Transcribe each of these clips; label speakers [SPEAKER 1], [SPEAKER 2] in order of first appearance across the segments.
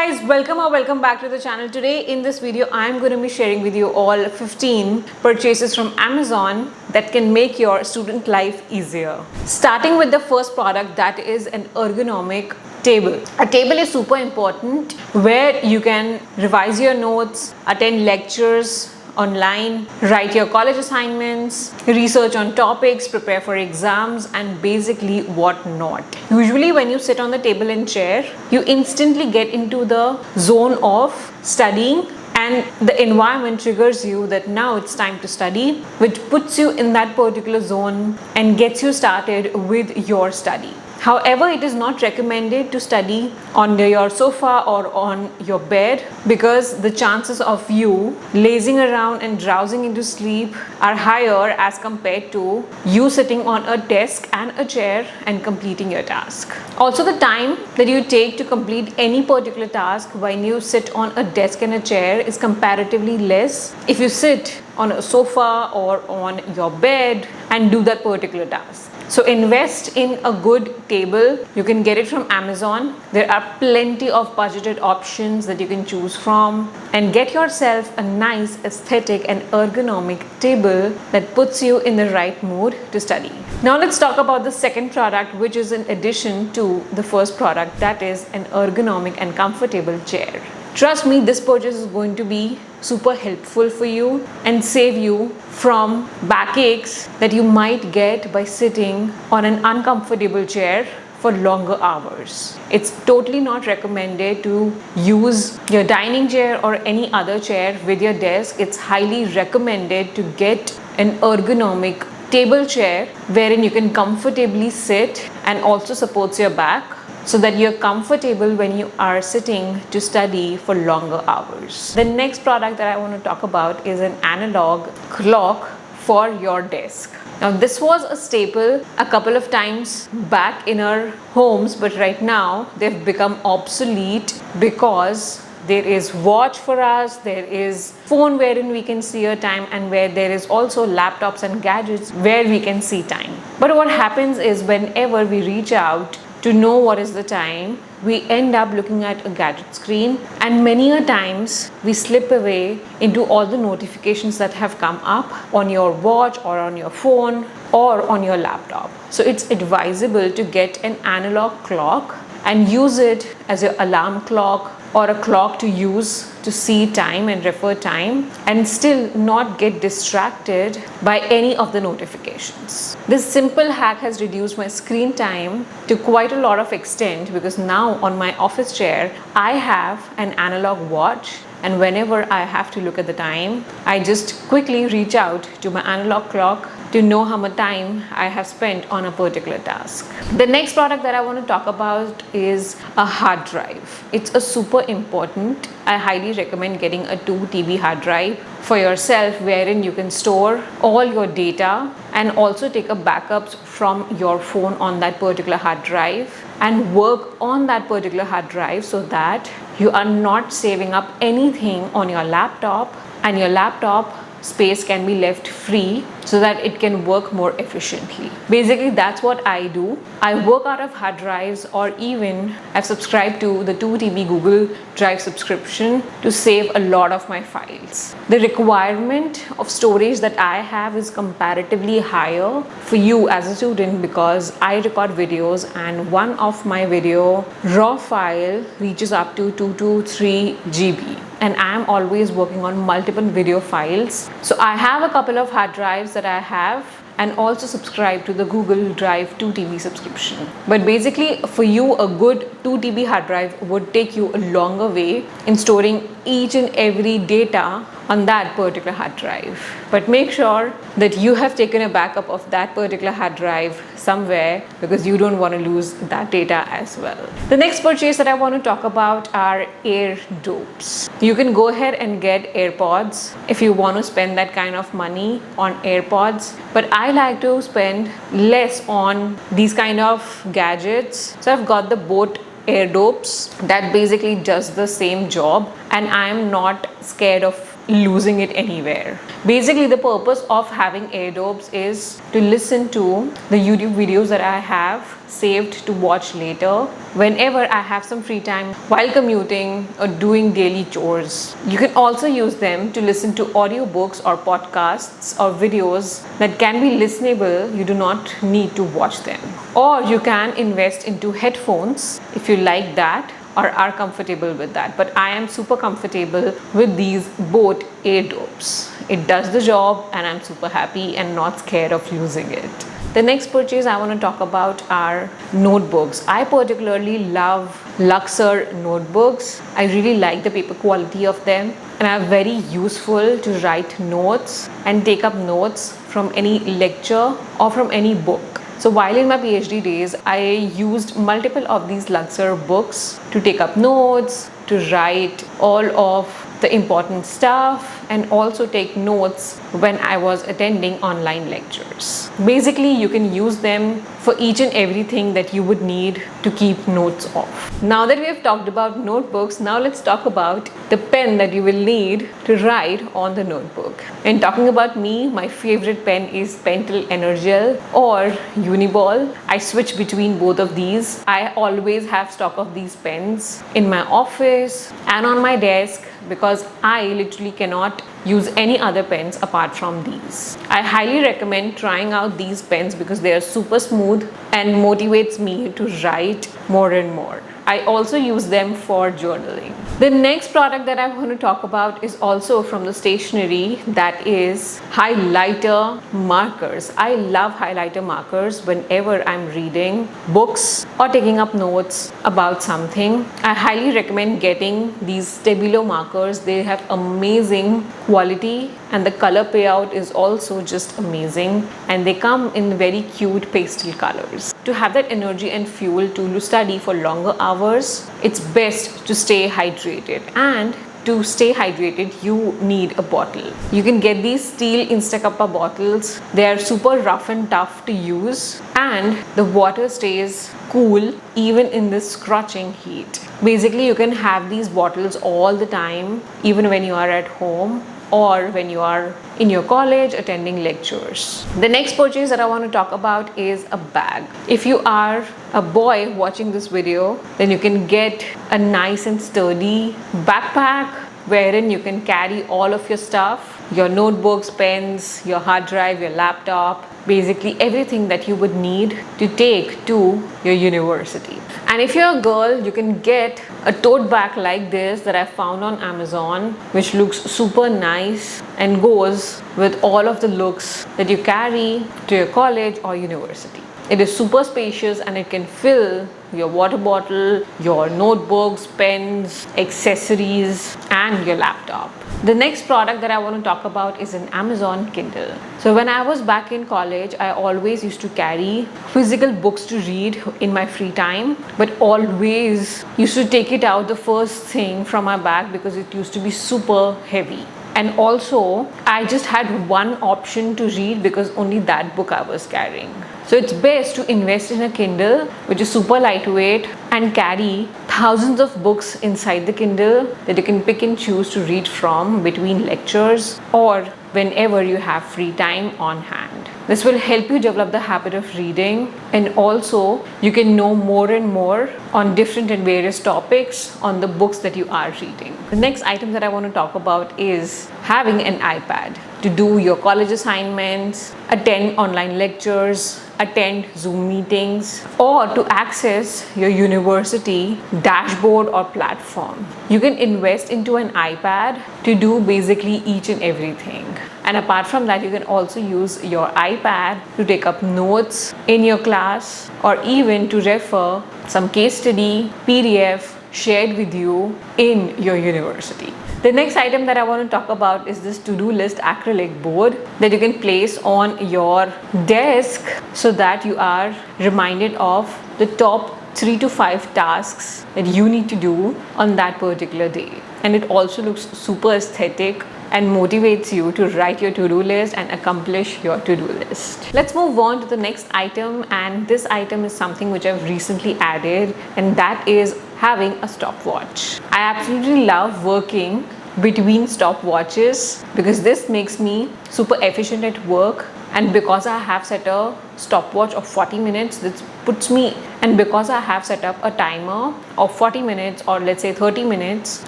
[SPEAKER 1] guys, welcome back to the channel. Today in this video I am going to be sharing with you all 15 purchases from Amazon that can make your student life easier. Starting with the first product, that is an ergonomic table. A table is super important where you can revise your notes, attend lectures online, write your college assignments, research on topics, prepare for exams, and basically what not. Usually when you sit on the table and chair, you instantly get into the zone of studying, and the environment triggers you that now it's time to study, which puts you in that particular zone and gets you started with your study. However, it is not recommended to study on your sofa or on your bed because the chances of you lazing around and drowsing into sleep are higher as compared to you sitting on a desk and a chair and completing your task. Also, the time that you take to complete any particular task when you sit on a desk and a chair is comparatively less if you sit on a sofa or on your bed and do that particular task. So invest in a good table. You can get it from Amazon. There are plenty of budgeted options that you can choose from, and get yourself a nice aesthetic and ergonomic table that puts you in the right mood to study. Now let's talk about the second product, which is in addition to the first product, that is an ergonomic and comfortable chair. Trust me, this purchase is going to be super helpful for you and save you from backaches that you might get by sitting on an uncomfortable chair for longer hours. It's totally not recommended to use your dining chair or any other chair with your desk. It's highly recommended to get an ergonomic table chair wherein you can comfortably sit and also supports your back, so that you're comfortable when you are sitting to study for longer hours. The next product that I want to talk about is an analog clock for your desk. Now, this was a staple a couple of times back in our homes, but right now they've become obsolete because there is watch for us, there is phone wherein we can see our time, and where there is also laptops and gadgets where we can see time. But what happens is whenever we reach out to know what is the time, we end up looking at a gadget screen, and many a times we slip away into all the notifications that have come up on your watch or on your phone or on your laptop. So it's advisable to get an analog clock and use it as your alarm clock or a clock to use to see time and refer time, and still not get distracted by any of the notifications. This simple hack has reduced my screen time to quite a lot of extent, because now on my office chair I have an analog watch, and whenever I have to look at the time, I just quickly reach out to my analog clock to know how much time I have spent on a particular task. The next product that I want to talk about is a hard drive. It's a super important. I highly recommend getting a 2 TB hard drive for yourself, wherein you can store all your data and also take a backups from your phone on that particular hard drive and work on that particular hard drive, so that you are not saving up anything on your laptop, and your laptop space can be left free so that it can work more efficiently. Basically, that's what I do. I work out of hard drives, or even I've subscribed to the 2 TB Google Drive subscription to save a lot of my files. The requirement of storage that I have is comparatively higher for you as a student, because I record videos and one of my video raw file reaches up to 2 to 3 GB. And I am always working on multiple video files. So I have a couple of hard drives that I have, and also subscribe to the Google Drive 2 TB subscription. But basically, for you, a good 2 TB hard drive would take you a longer way in storing each and every data on that particular hard drive. But make sure that you have taken a backup of that particular hard drive somewhere, because you don't want to lose that data as well. The next purchase that I want to talk about are ear dopes. You can go ahead and get AirPods if you want to spend that kind of money on AirPods, but I like to spend less on these kind of gadgets. So I've got the Boat ear dopes that basically does the same job, and I'm not scared of losing it anywhere. Basically, the purpose of having AirDrops is to listen to the YouTube videos that I have saved to watch later whenever I have some free time while commuting or doing daily chores. You can also use them to listen to audiobooks or podcasts or videos that can be listenable. You do not need to watch them. Or you can invest into headphones if you like that or are comfortable with that. But I am super comfortable with these both AirDrops. It does the job and I'm super happy and not scared of losing it. The next purchase I want to talk about are notebooks. I particularly love Luxor notebooks. I really like the paper quality of them and are very useful to write notes and take up notes from any lecture or from any book. So while in my PhD days, I used multiple of these Luxor books to take up notes, to write all of the important stuff and also take notes when I was attending online lectures. Basically, you can use them for each and everything that you would need to keep notes of. Now that we have talked about notebooks, now let's talk about the pen that you will need to write on the notebook. And talking about me, my favorite pen is Pentel Energel or Uniball. I switch between both of these. I always have stock of these pens in my office and on my desk because I literally cannot use any other pens apart from these. I highly recommend trying out these pens because they are super smooth and motivates me to write more and more. I also use them for journaling. The next product that I want to talk about is also from the stationery, that is highlighter markers. I love highlighter markers whenever I'm reading books or taking up notes about something. I highly recommend getting these Stabilo markers. They have amazing quality and the color payout is also just amazing, and they come in very cute pastel colors. To have that energy and fuel to study for longer hours, it's best to stay hydrated, and to stay hydrated you need a bottle. You can get these steel Instacuppa bottles. They are super rough and tough to use and the water stays cool even in this scorching heat. Basically, you can have these bottles all the time, even when you are at home or when you are in your college attending lectures. The next purchase that I want to talk about is a bag. If you are a boy watching this video, then you can get a nice and sturdy backpack wherein you can carry all of your stuff, your notebooks, pens, your hard drive, your laptop, basically everything that you would need to take to your university. And if you're a girl, you can get a tote bag like this that I found on Amazon, which looks super nice and goes with all of the looks that you carry to your college or university. It is super spacious and it can fill your water bottle, your notebooks, pens, accessories, and your laptop. The next product that I want to talk about is an Amazon Kindle. So when I was back in college, I always used to carry physical books to read in my free time, but always used to take it out the first thing from my bag because it used to be super heavy. And also, I just had one option to read because only that book I was carrying. So it's best to invest in a Kindle, which is super lightweight, and carry thousands of books inside the Kindle that you can pick and choose to read from between lectures or whenever you have free time on hand. This will help you develop the habit of reading, and also you can know more and more on different and various topics on the books that you are reading. The next item that I want to talk about is having an iPad to do your college assignments, attend online lectures, attend Zoom meetings, or to access your university dashboard or platform. You can invest into an iPad to do basically each and everything. And apart from that, you can also use your iPad to take up notes in your class or even to refer some case study, PDF shared with you in your university. The next item that I want to talk about is this to-do list acrylic board that you can place on your desk so that you are reminded of the top 3 to 5 tasks that you need to do on that particular day. And it also looks super aesthetic and motivates you to write your to-do list and accomplish your to-do list. Let's move on to the next item, and this item is something which I've recently added, and that is having a stopwatch. I absolutely love working between stopwatches, because this makes me super efficient at work. And because I have set a stopwatch of 40 minutes, this puts me, and because I have set up a timer of 40 minutes or let's say 30 minutes,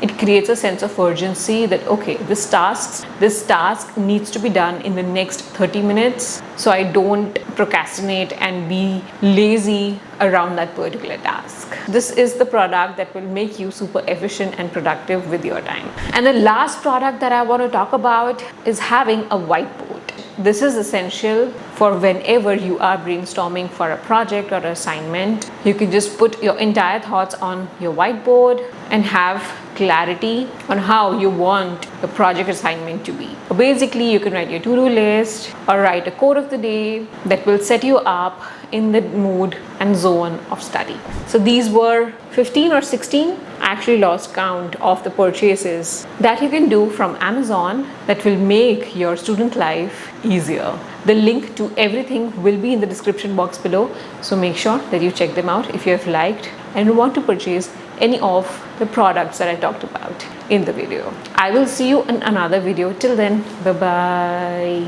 [SPEAKER 1] it creates a sense of urgency that okay, this task needs to be done in the next 30 minutes, so I don't procrastinate and be lazy around that particular task. This is the product that will make you super efficient and productive with your time. And the last product that I want to talk about is having a whiteboard. This is essential for whenever you are brainstorming for a project or assignment. You can just put your entire thoughts on your whiteboard and have clarity on how you want the project assignment to be. Basically, you can write your to-do list or write a quote of the day that will set you up in the mood and zone of study. So these were 15 or 16, I actually lost count of the purchases that you can do from Amazon that will make your student life easier. The link to everything will be in the description box below, so make sure that you check them out if you have liked and want to purchase any of the products that I talked about in the video. I will see you in another video. Till then, bye bye.